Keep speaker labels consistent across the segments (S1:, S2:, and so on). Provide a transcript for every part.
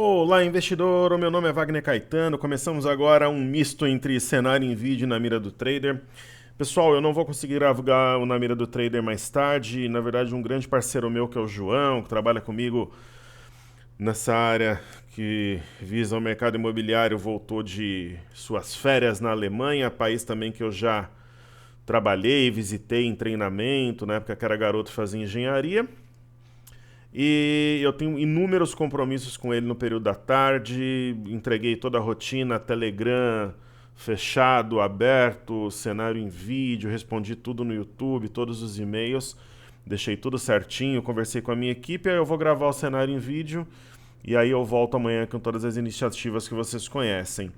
S1: Olá, investidor! O meu nome é Wagner Caetano. Começamos agora um misto entre cenário em vídeo e na mira do trader. Pessoal, eu não vou conseguir gravar o Na Mira do Trader mais tarde. Na verdade, um grande parceiro meu, que é o João, que trabalha comigo nessa área que visa o mercado imobiliário, voltou de suas férias na Alemanha, país também que eu já trabalhei, visitei em treinamento, na época que era garoto fazia engenharia. E eu tenho inúmeros compromissos com ele no período da tarde, entreguei toda a rotina, Telegram fechado, aberto, cenário em vídeo, respondi tudo no YouTube, todos os e-mails, deixei tudo certinho, conversei com a minha equipe, aí eu vou gravar o cenário em vídeo e aí eu volto amanhã com todas as iniciativas que vocês conhecem.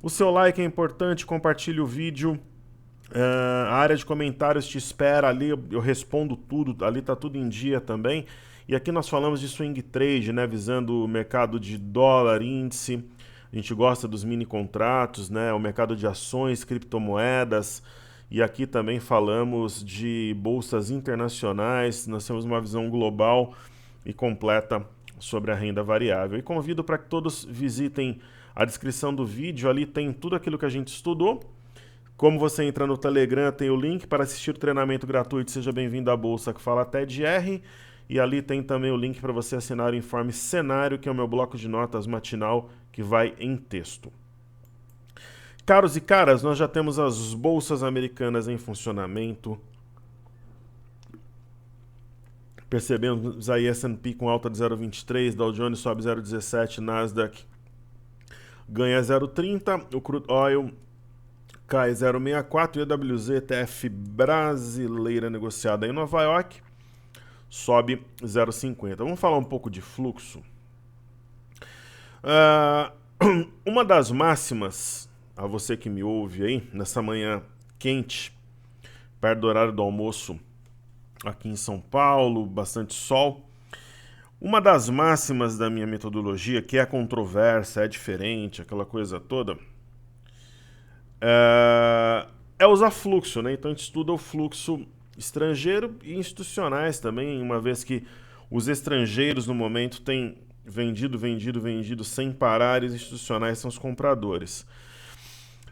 S1: O seu like é importante, compartilhe o vídeo, a área de comentários te espera ali, eu respondo tudo, ali tá tudo em dia também. E aqui nós falamos de swing trade, né, visando o mercado de dólar, índice. A gente gosta dos mini contratos, né, o mercado de ações, criptomoedas. E aqui também falamos de bolsas internacionais. Nós temos uma visão global e completa sobre a renda variável. E convido para que todos visitem a descrição do vídeo, ali tem tudo aquilo que a gente estudou. Como você entra no Telegram, tem o link para assistir o treinamento gratuito. Seja bem-vindo à Bolsa que fala TED-R. E ali tem também o link para você assinar o Informe Cenário, que é o meu bloco de notas matinal que vai em texto. Caros e caras, nós já temos as bolsas americanas em funcionamento. Percebemos aí S&P com alta de 0,23, Dow Jones sobe 0,17, Nasdaq ganha 0,30, o Crude Oil cai 0,64 e a EWZ ETF brasileira negociada em Nova York sobe 0,50. Vamos falar um pouco de fluxo. Uma das máximas, a você que me ouve aí, nessa manhã quente, perto do horário do almoço aqui em São Paulo, bastante sol. Uma das máximas da minha metodologia, que é controversa, é diferente, aquela coisa toda, é usar fluxo, né? Então a gente estuda o fluxo estrangeiro e institucionais também, uma vez que os estrangeiros no momento têm vendido sem parar, e os institucionais são os compradores.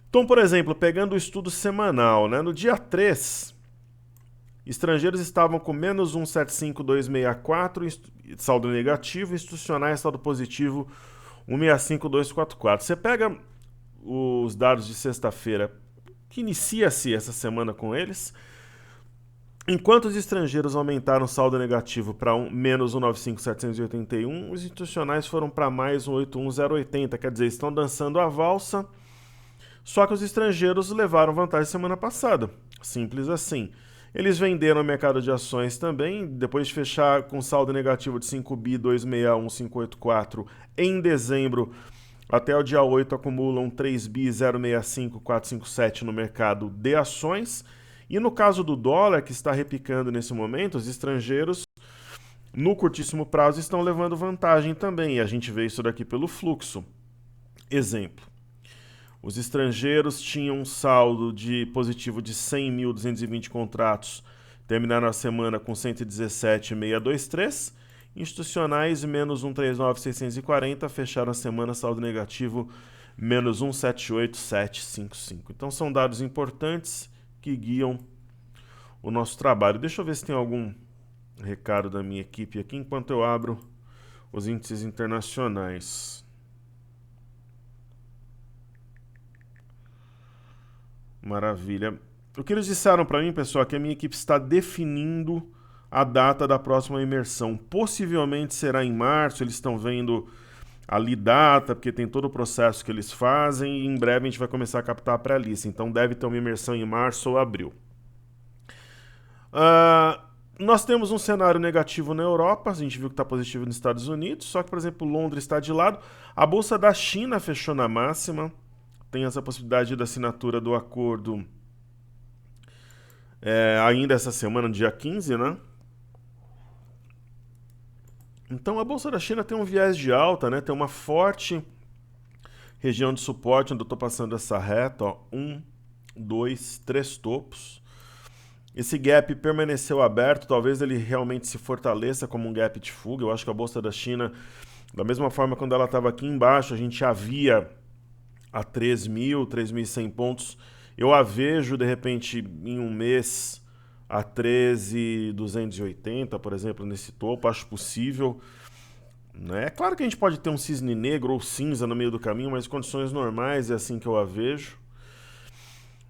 S1: Então, por exemplo, pegando o estudo semanal, né? No dia 3, estrangeiros estavam com menos 1,75264, saldo negativo, institucionais saldo positivo 1,65244. Você pega os dados de sexta-feira, que inicia-se essa semana com eles. Enquanto os estrangeiros aumentaram o saldo negativo para menos 1,95781, os institucionais foram para mais 1,81080, quer dizer, estão dançando a valsa, só que os estrangeiros levaram vantagem semana passada, simples assim. Eles venderam no mercado de ações também, depois de fechar com saldo negativo de 5 bi 261584 em dezembro, até o dia 8 acumulam 3 bi 065457 no mercado de ações. E no caso do dólar, que está repicando nesse momento, os estrangeiros, no curtíssimo prazo, estão levando vantagem também. E a gente vê isso daqui pelo fluxo. Exemplo. Os estrangeiros tinham um saldo de positivo de 100.220 contratos, terminaram a semana com 117.623. Institucionais, menos 139.640, fecharam a semana saldo negativo, menos 178.755. Então são dados importantes que guiam o nosso trabalho. Deixa eu ver se tem algum recado da minha equipe aqui enquanto eu abro os índices internacionais. Maravilha. O que eles disseram para mim, pessoal, é que a minha equipe está definindo a data da próxima imersão. Possivelmente será em março, eles estão vendo ali data, porque tem todo o processo que eles fazem, e em breve a gente vai começar a captar a pré-lista. Então deve ter uma imersão em março ou abril. Nós temos um cenário negativo na Europa, a gente viu que está positivo nos Estados Unidos, só que, por exemplo, Londres está de lado. A Bolsa da China fechou na máxima, tem essa possibilidade da assinatura do acordo ainda essa semana, dia 15, né? Então a Bolsa da China tem um viés de alta, né? Tem uma forte região de suporte onde eu estou passando essa reta, ó, 1, 2, 3 topos. Esse gap permaneceu aberto, talvez ele realmente se fortaleça como um gap de fuga. Eu acho que a Bolsa da China Da mesma forma, quando ela estava aqui embaixo, a gente a via a 3.000, 3.100 pontos. Eu a vejo, de repente, em um mês a 13.280, por exemplo, nesse topo. Acho possível. Né? É claro que a gente pode ter um cisne negro ou cinza no meio do caminho, mas em condições normais é assim que eu a vejo.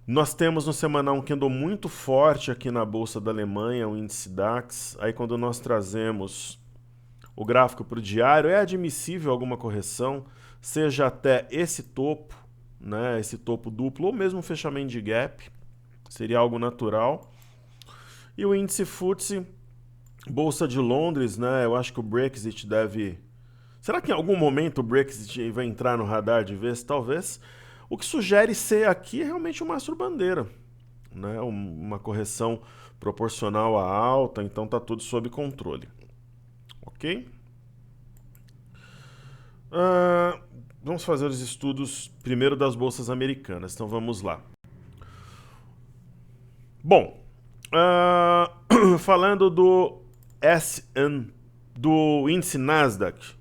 S1: Nós temos no semanal um candle muito forte aqui na Bolsa da Alemanha, o índice DAX. Aí quando nós trazemos o gráfico para o diário, é admissível alguma correção, seja até esse topo, né, esse topo duplo, ou mesmo um fechamento de gap, seria algo natural. E o índice FTSE, Bolsa de Londres, né, eu acho que o Brexit deve... Será que em algum momento o Brexit vai entrar no radar de vez? Talvez. O que sugere ser aqui realmente uma mastro-bandeira, né? Uma correção proporcional à alta, então está tudo sob controle. Ok? Vamos fazer os estudos primeiro das bolsas americanas, então vamos lá. Bom, falando do do índice Nasdaq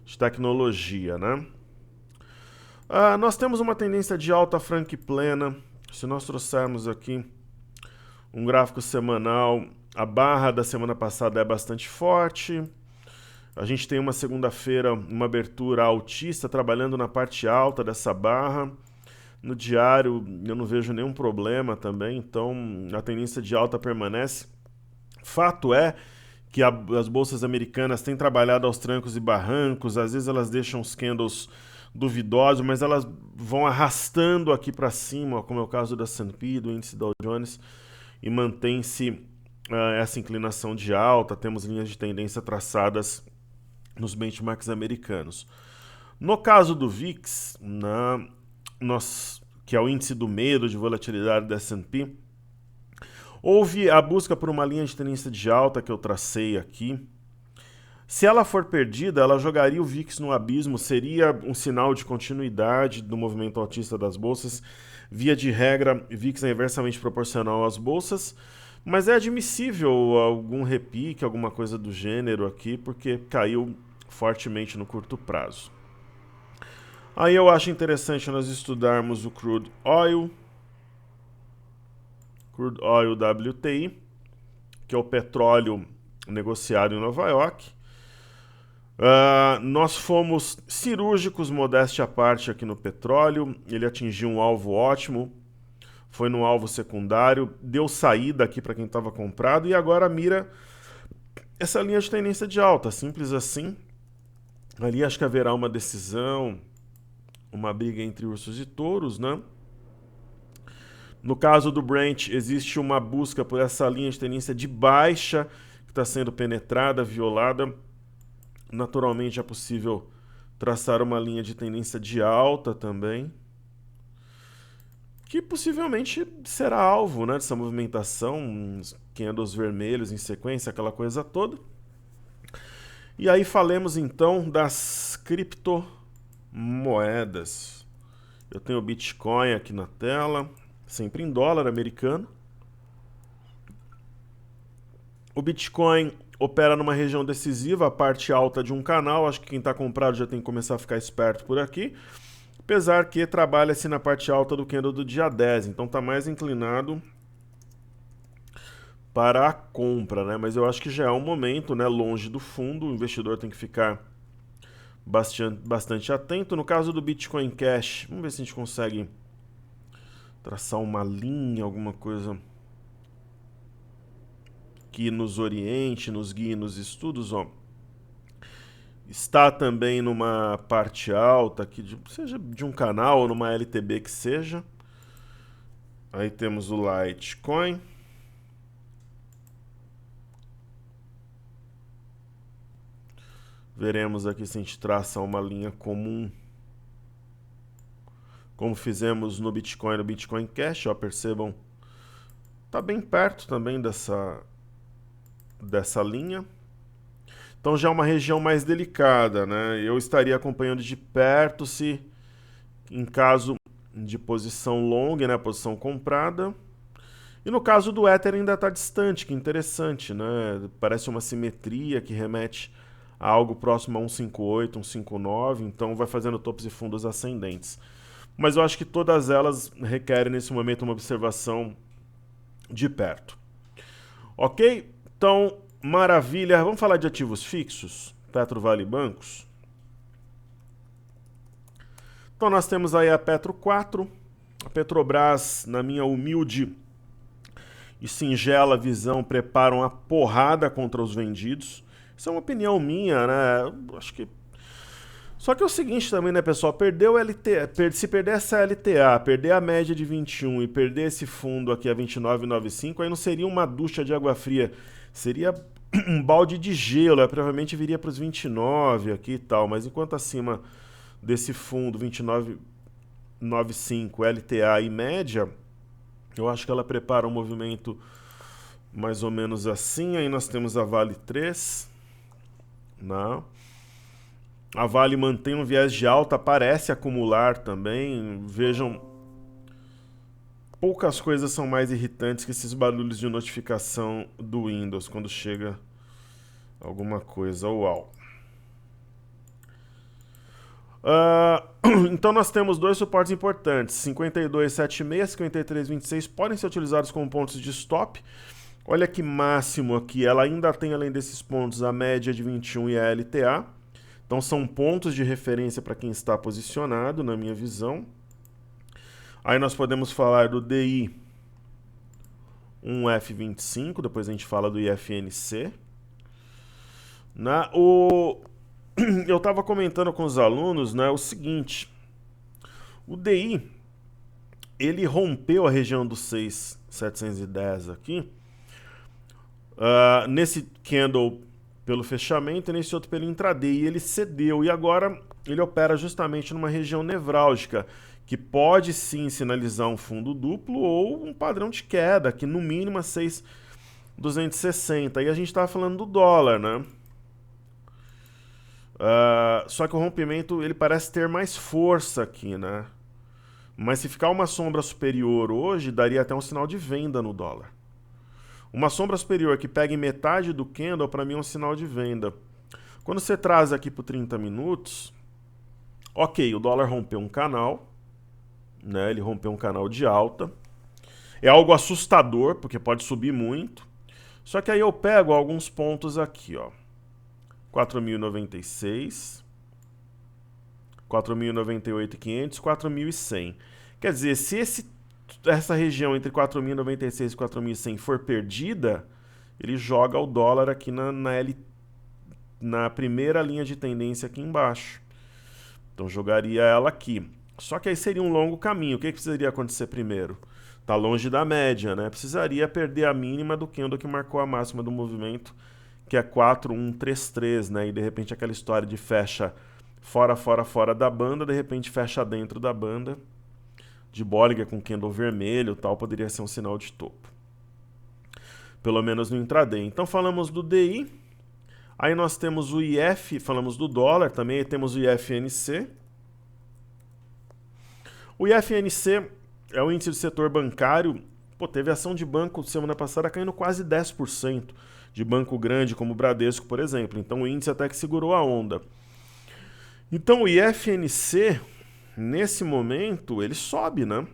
S1: de tecnologia, né? Nós temos uma tendência de alta franca e plena. Se nós trouxermos aqui um gráfico semanal, a barra da semana passada é bastante forte. A gente tem uma segunda-feira, uma abertura altista, trabalhando na parte alta dessa barra. No diário eu não vejo nenhum problema também, então a tendência de alta permanece. Fato é que as bolsas americanas têm trabalhado aos trancos e barrancos, às vezes elas deixam os candles duvidosos, mas elas vão arrastando aqui para cima, como é o caso da S&P, do índice Dow Jones, e mantém-se essa inclinação de alta. Temos linhas de tendência traçadas nos benchmarks americanos. No caso do VIX, que é o índice do medo de volatilidade da S&P, houve a busca por uma linha de tendência de alta que eu tracei aqui. Se ela for perdida, ela jogaria o VIX no abismo, seria um sinal de continuidade do movimento altista das bolsas. Via de regra, VIX é inversamente proporcional às bolsas, mas é admissível algum repique, alguma coisa do gênero aqui, porque caiu fortemente no curto prazo. Aí eu acho interessante nós estudarmos o Crude Oil WTI, que é o petróleo negociado em Nova York. Nós fomos cirúrgicos, modéstia à parte, aqui no petróleo. Ele atingiu um alvo ótimo, foi no alvo secundário, deu saída aqui para quem estava comprado e agora mira essa linha de tendência de alta, simples assim. Ali acho que haverá uma decisão, uma briga entre ursos e touros, né? No caso do Brent, existe uma busca por essa linha de tendência de baixa que está sendo penetrada, violada. Naturalmente é possível traçar uma linha de tendência de alta também, que possivelmente será alvo, né, dessa movimentação, candles vermelhos em sequência, aquela coisa toda. E aí falemos então das criptomoedas. Eu tenho o Bitcoin aqui na tela, sempre em dólar americano. O Bitcoin opera numa região decisiva, a parte alta de um canal. Acho que quem está comprado já tem que começar a ficar esperto por aqui. Apesar que trabalha-se na parte alta do candle do dia 10, então está mais inclinado para a compra, né? Mas eu acho que já é um momento, né, longe do fundo, o investidor tem que ficar bastante atento. No caso do Bitcoin Cash, vamos ver se a gente consegue traçar uma linha, alguma coisa que nos oriente, nos guie nos estudos, ó. Está também numa parte alta, aqui seja de um canal ou numa LTB que seja. Aí temos o Litecoin. Veremos aqui se a gente traça uma linha comum, como fizemos no Bitcoin Cash, ó, percebam, está bem perto também dessa linha. Então já é uma região mais delicada, né? Eu estaria acompanhando de perto se, em caso de posição long, né, posição comprada. E no caso do Ether ainda está distante, que interessante, né? Parece uma simetria que remete a algo próximo a 1,58, 1,59, então vai fazendo topos e fundos ascendentes. Mas eu acho que todas elas requerem nesse momento uma observação de perto. Ok? Então, maravilha. Vamos falar de ativos fixos? Petro, Vale e bancos. Então nós temos aí a Petro 4, a Petrobras, na minha humilde e singela visão, prepara uma porrada contra os vendidos. Isso é uma opinião minha, né? Acho que... Só que é o seguinte também, né, pessoal? Perder o LTA, se perder essa LTA, perder a média de 21 e perder esse fundo aqui a 29,95, aí não seria uma ducha de água fria, seria um balde de gelo, aí provavelmente viria para os 29 aqui e tal, mas enquanto acima desse fundo 29,95 LTA e média, eu acho que ela prepara um movimento mais ou menos assim. Aí nós temos a Vale 3, não. A Vale mantém um viés de alta, parece acumular também. Vejam, poucas coisas são mais irritantes que esses barulhos de notificação do Windows quando chega alguma coisa. Uau! Então nós temos dois suportes importantes, 52,76, 53,26, podem ser utilizados como pontos de stop. Olha que máximo aqui, ela ainda tem além desses pontos a média de 21 e a LTA. Então são pontos de referência para quem está posicionado, na minha visão. Aí nós podemos falar do DI 1F25, depois a gente fala do IFNC. Eu estava comentando com os alunos, né, o seguinte: o DI, ele rompeu a região dos 6.710 aqui, nesse candle pelo fechamento e nesse outro pelo intraday, e ele cedeu, e agora ele opera justamente numa região nevrálgica, que pode sim sinalizar um fundo duplo ou um padrão de queda, que no mínimo é 6.260, e a gente estava falando do dólar, né? Só que o rompimento ele parece ter mais força aqui, né? Mas se ficar uma sombra superior hoje, daria até um sinal de venda no dólar. Uma sombra superior que pegue metade do candle, para mim é um sinal de venda. Quando você traz aqui para 30 minutos, ok, o dólar rompeu um canal, né? Ele rompeu um canal de alta. É algo assustador, porque pode subir muito. Só que aí eu pego alguns pontos aqui, ó. 4.096, 4.098.500, 4.100. Quer dizer, se essa região entre 4.096 e 4.100 for perdida, ele joga o dólar aqui na primeira linha de tendência aqui embaixo. Então jogaria ela aqui. Só que aí seria um longo caminho. O que precisaria acontecer primeiro? Tá longe da média, né? Precisaria perder a mínima do candle que marcou a máxima do movimento, que é 4.133, né? E de repente aquela história de fecha fora da banda, de repente fecha dentro da banda. De Bollinger com candle vermelho, tal, poderia ser um sinal de topo. Pelo menos no intraday. Então falamos do DI. Aí nós temos o IF, falamos do dólar também, temos o IFNC. O IFNC é o índice do setor bancário. Pô, teve ação de banco semana passada caindo quase 10%. De banco grande como o Bradesco, por exemplo. Então o índice até que segurou a onda. Então o IFNC, nesse momento, ele sobe, né?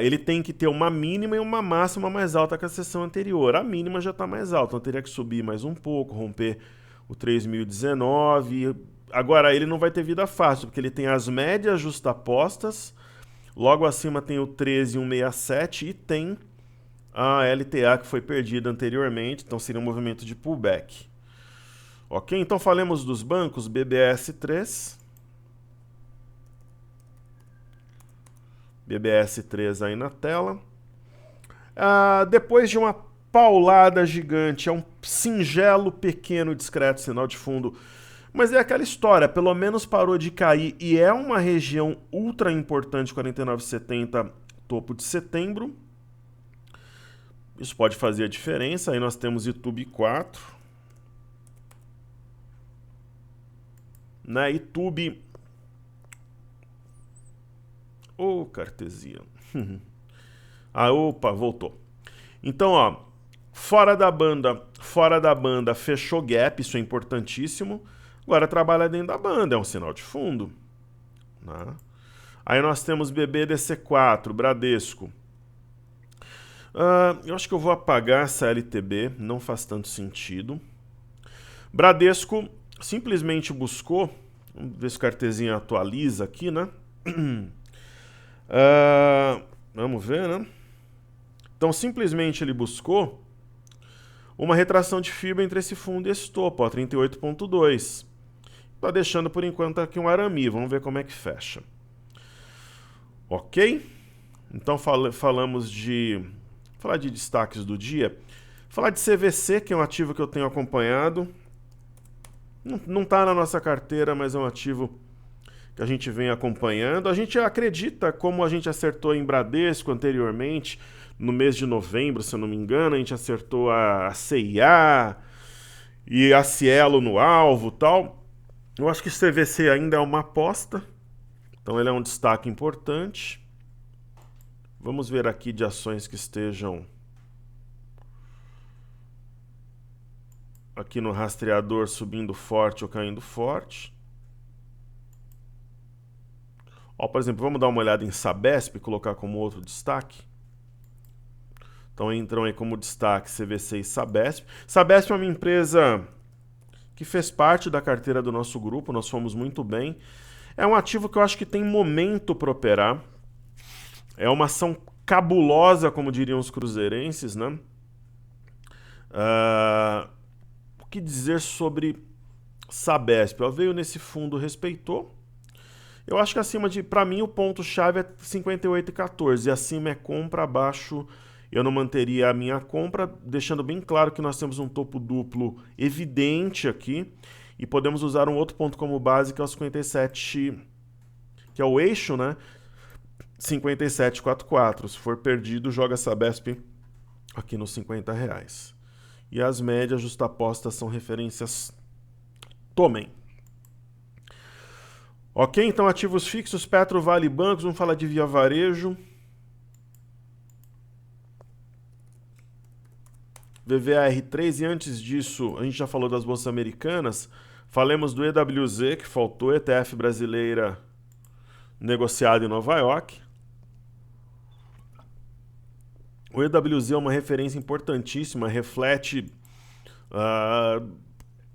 S1: Ele tem que ter uma mínima e uma máxima mais alta que a sessão anterior. A mínima já está mais alta, então teria que subir mais um pouco, romper o 3.019. Agora, ele não vai ter vida fácil, porque ele tem as médias justapostas, logo acima tem o 13.167 e tem a LTA que foi perdida anteriormente, então seria um movimento de pullback. Ok? Então falemos dos bancos, BBS3. BBS3 aí na tela. Depois de uma paulada gigante, é um singelo, pequeno, discreto sinal de fundo. Mas é aquela história, pelo menos parou de cair e é uma região ultra importante, 49,70, topo de setembro. Isso pode fazer a diferença. Aí nós temos YouTube 4. Na YouTube... Ô, cartesia. Opa, voltou. Então, ó, fora da banda, fora da banda fechou gap, isso é importantíssimo. Agora trabalha dentro da banda, é um sinal de fundo. Né? Aí nós temos BBDC4, Bradesco. Eu acho que eu vou apagar essa LTB, não faz tanto sentido. Bradesco simplesmente buscou, vamos ver se o cartezinho atualiza aqui, né? Vamos ver, né? Então simplesmente ele buscou uma retração de fibra entre esse fundo e esse topo, 38,2. Tá deixando por enquanto aqui um arame, vamos ver como é que fecha. Ok? Então falamos de... falar de destaques do dia. Falar de CVC, que é um ativo que eu tenho acompanhado. Não está na nossa carteira, mas é um ativo que a gente vem acompanhando. A gente acredita, como a gente acertou em Bradesco anteriormente, no mês de novembro, se eu não me engano, a gente acertou a CIA e a Cielo no alvo e tal. Eu acho que CVC ainda é uma aposta, então ele é um destaque importante. Vamos ver aqui de ações que estejam aqui no rastreador subindo forte ou caindo forte. Ó, por exemplo, vamos dar uma olhada em Sabesp e colocar como outro destaque. Então entram aí como destaque CVC e Sabesp. Sabesp é uma empresa que fez parte da carteira do nosso grupo, nós fomos muito bem. É um ativo que eu acho que tem momento para operar. É uma ação cabulosa, como diriam os cruzeirenses, né? O que dizer sobre Sabesp? Ela veio nesse fundo, respeitou. Eu acho que acima de... Para mim, o ponto-chave é 58,14. Acima é compra, abaixo eu não manteria a minha compra, deixando bem claro que nós temos um topo duplo evidente aqui e podemos usar um outro ponto como base, que é o 57, que é o eixo, né? 57,44. Se for perdido, joga Sabesp aqui nos R$50. E as médias justapostas são referências. Tomem. Ok, então ativos fixos, Petro, Vale, bancos, vamos falar de Via Varejo. VVAR3, e antes disso, a gente já falou das bolsas americanas, falemos do EWZ, que faltou, ETF brasileira negociada em Nova York. O EWZ é uma referência importantíssima, reflete...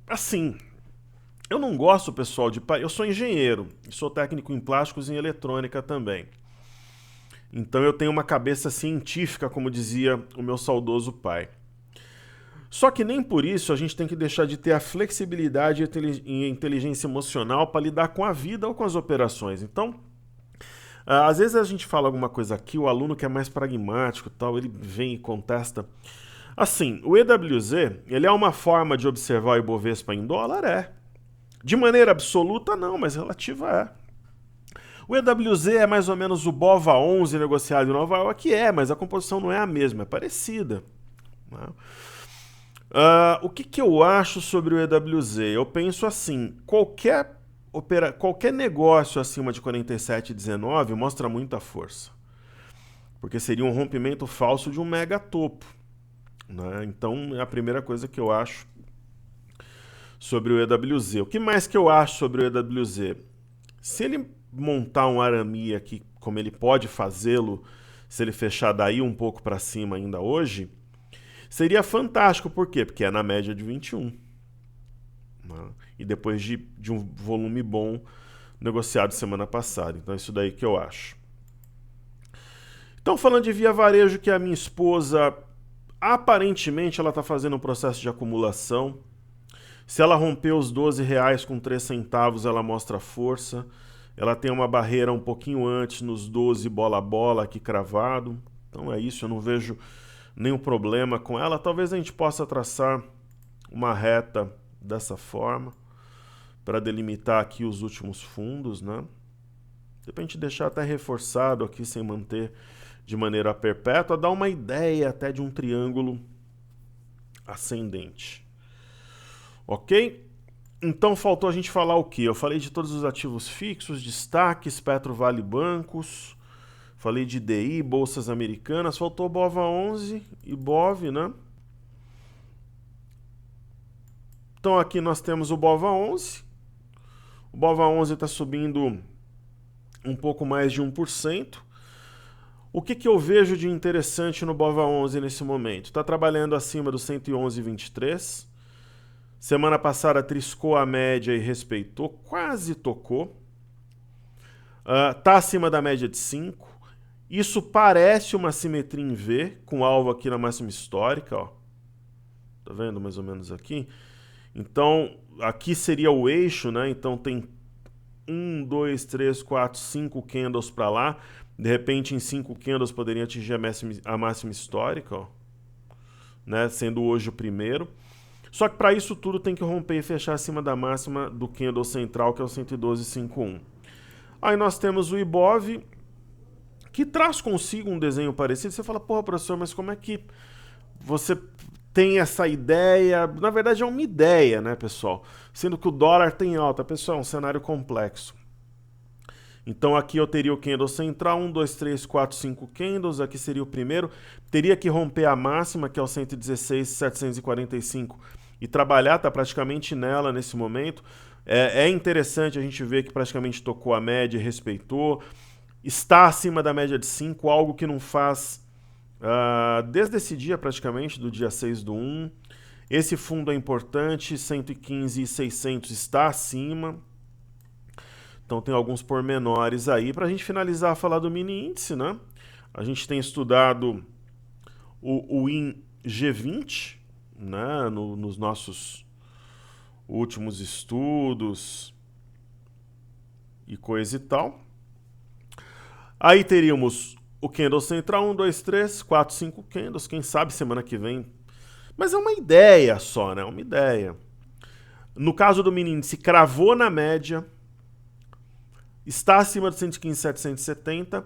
S1: assim, eu não gosto, pessoal, eu sou engenheiro, sou técnico em plásticos e em eletrônica também. Então eu tenho uma cabeça científica, como dizia o meu saudoso pai. Só que nem por isso a gente tem que deixar de ter a flexibilidade e a inteligência emocional para lidar com a vida ou com as operações. Então, às vezes a gente fala alguma coisa aqui, o aluno que é mais pragmático, tal, ele vem e contesta. Assim, o EWZ, ele é uma forma de observar o Ibovespa em dólar? É. De maneira absoluta, não, mas relativa é. O EWZ é mais ou menos o BOVA11 negociado em Nova York? É, mas a composição não é a mesma, é parecida. Né? O que eu acho sobre o EWZ? Eu penso assim, qualquer negócio acima de 47,19 mostra muita força. Porque seria um rompimento falso de um mega topo. Né? Então é a primeira coisa que eu acho sobre o EWZ. O que mais que eu acho sobre o EWZ? Se ele montar um arame aqui, como ele pode fazê-lo, se ele fechar daí um pouco para cima ainda hoje, seria fantástico. Por quê? Porque é na média de 21. Né? E depois de um volume bom negociado semana passada. Então é isso daí que eu acho. Então, falando de Via Varejo, que é a minha esposa, aparentemente ela está fazendo um processo de acumulação. Se ela romper os R$12 com 3 centavos, ela mostra força. Ela tem uma barreira um pouquinho antes nos 12 bola a bola aqui cravado. Então é isso, eu não vejo nenhum problema com ela. Talvez a gente possa traçar uma reta dessa forma para delimitar aqui os últimos fundos, né? De repente deixar até reforçado aqui sem manter de maneira perpétua, dá uma ideia até de um triângulo ascendente. Ok? Então faltou a gente falar o quê? Eu falei de todos os ativos fixos, destaques, Petro, Vale, bancos. Falei de DI, bolsas americanas. Faltou BOVA11 e BOV, né? Então aqui nós temos o BOVA11. O BOVA11 está subindo um pouco mais de 1%. O que eu vejo de interessante no BOVA11 nesse momento? Está trabalhando acima do 111,23. Semana passada triscou a média e respeitou, quase tocou. Está acima da média de 5. Isso parece uma simetria em V, com alvo aqui na máxima histórica. Ó. Tá vendo mais ou menos aqui? Então, aqui seria o eixo, né? Então tem 1, 2, 3, 4, 5 candles para lá. De repente, em 5 candles poderia atingir a máxima histórica, ó, né? Sendo hoje o primeiro. Só que para isso tudo tem que romper e fechar acima da máxima do candle central, que é o 112,51. Aí nós temos o Ibov, que traz consigo um desenho parecido. Você fala, porra, professor, mas como é que você tem essa ideia? Na verdade é uma ideia, né, pessoal? Sendo que o dólar tem alta. Pessoal, é um cenário complexo. Então aqui eu teria o candle central, 1, 2, 3, 4, 5 candles, aqui seria o primeiro. Teria que romper a máxima, que é o 116,745, e trabalhar, tá praticamente nela nesse momento. É interessante a gente ver que praticamente tocou a média e respeitou. Está acima da média de 5, algo que não faz desde esse dia praticamente, do dia 6/1. Esse fundo é importante, 115,600 está acima. Então tem alguns pormenores aí. Para a gente finalizar, falar do mini índice, né? A gente tem estudado o WIN G20, né? Nos nossos últimos estudos e coisa e tal. Aí teríamos o candle central, 1, 2, 3, 4, 5 candles. Quem sabe semana que vem. Mas é uma ideia só, né? Uma ideia. No caso do mini índice, cravou na média. Está acima de 115,770.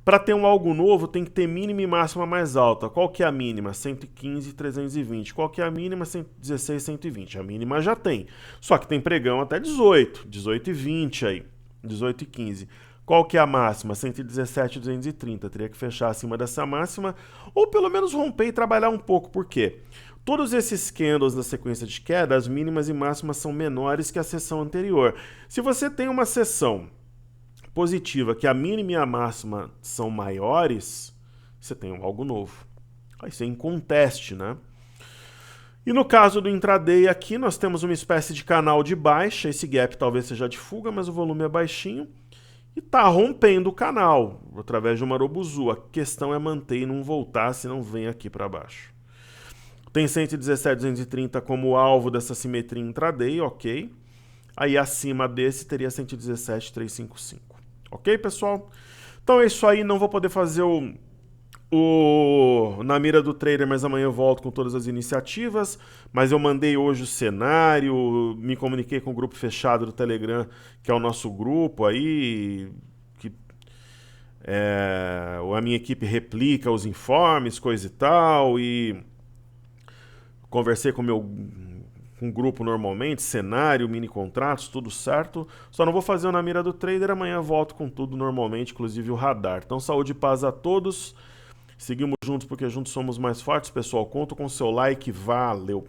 S1: Para ter um algo novo, tem que ter mínima e máxima mais alta. Qual que é a mínima? 115,320. Qual que é a mínima? 116,120. A mínima já tem. Só que tem pregão até 18. 18,20 aí. 18,15. Qual que é a máxima? 117,230. Teria que fechar acima dessa máxima. Ou pelo menos romper e trabalhar um pouco. Por quê? Todos esses candles da sequência de queda, as mínimas e máximas são menores que a sessão anterior. Se você tem uma sessão positiva, que a mínima e a máxima são maiores, você tem algo novo. Aí você inconteste, né? E no caso do intraday aqui, nós temos uma espécie de canal de baixa. Esse gap talvez seja de fuga, mas o volume é baixinho. E está rompendo o canal através de uma Marubozu. A questão é manter e não voltar, senão vem aqui para baixo. Tem 117,230 como alvo dessa simetria intraday, ok. Aí acima desse teria 117,355. Ok, pessoal? Então é isso aí, não vou poder fazer na mira do trader, mas amanhã eu volto com todas as iniciativas. Mas eu mandei hoje o cenário, me comuniquei com o grupo fechado do Telegram, que é o nosso grupo aí, que a minha equipe replica os informes, coisa e tal, e conversei com um grupo normalmente, cenário, mini contratos, tudo certo. Só não vou fazer o na mira do trader, amanhã eu volto com tudo normalmente, inclusive o radar. Então saúde e paz a todos. Seguimos juntos porque juntos somos mais fortes, pessoal. Conto com o seu like, valeu!